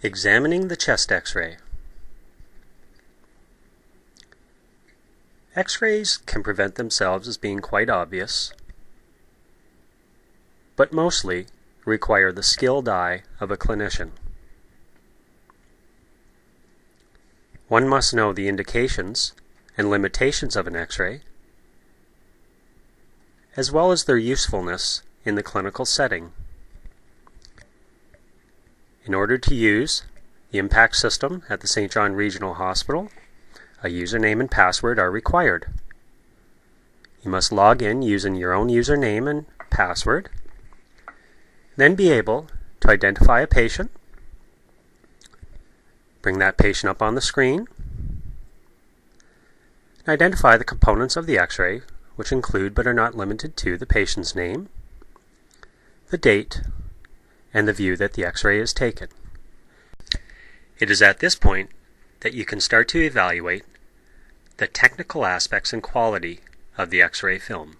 Examining the chest X-ray. X-rays can present themselves as being quite obvious, but mostly require the skilled eye of a clinician. One must know the indications and limitations of an X-ray, as well as their usefulness in the clinical setting. In order to use the impact system at the St. John Regional Hospital, a username and password are required. You must log in using your own username and password, then be able to identify a patient, bring that patient up on the screen, and identify the components of the X-ray, which include but are not limited to the patient's name, the date, and the view that the X-ray is taken. It is at this point that you can start to evaluate the technical aspects and quality of the X-ray film.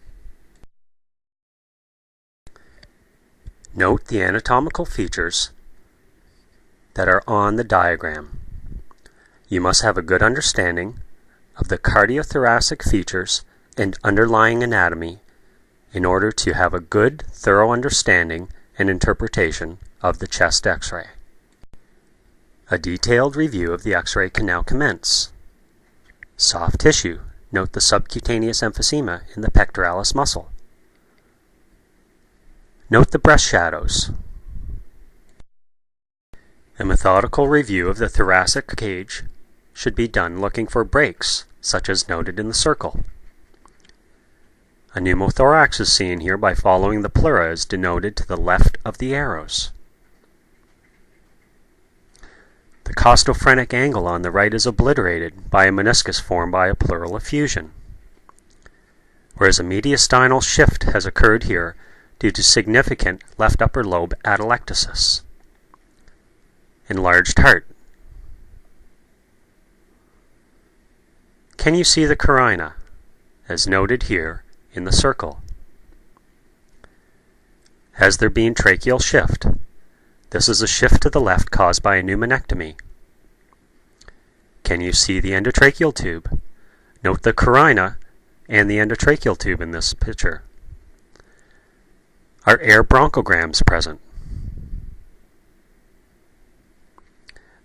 Note the anatomical features that are on the diagram. You must have a good understanding of the cardiothoracic features and underlying anatomy in order to have a good, thorough understanding and interpretation of the chest X-ray. A detailed review of the X-ray can now commence. Soft tissue. Note the subcutaneous emphysema in the pectoralis muscle. Note the breast shadows. A methodical review of the thoracic cage should be done looking for breaks, such as noted in the circle. A pneumothorax is seen here by following the pleura as denoted to the left of the arrows. The costophrenic angle on the right is obliterated by a meniscus formed by a pleural effusion, whereas a mediastinal shift has occurred here due to significant left upper lobe atelectasis. Enlarged heart. Can you see the carina, as noted here in the circle? Has there been tracheal shift? This is a shift to the left caused by a pneumonectomy. Can you see the endotracheal tube? Note the carina and the endotracheal tube in this picture. Are air bronchograms present?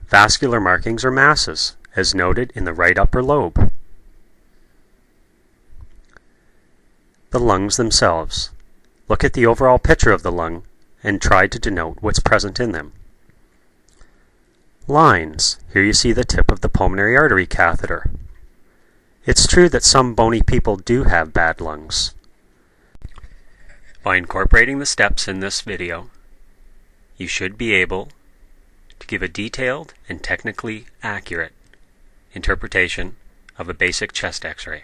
Vascular markings or masses, as noted in the right upper lobe. The lungs themselves. Look at the overall picture of the lung and try to denote what's present in them. Lines. Here you see the tip of the pulmonary artery catheter. It's true that some bony people do have bad lungs. By incorporating the steps in this video, you should be able to give a detailed and technically accurate interpretation of a basic chest X-ray.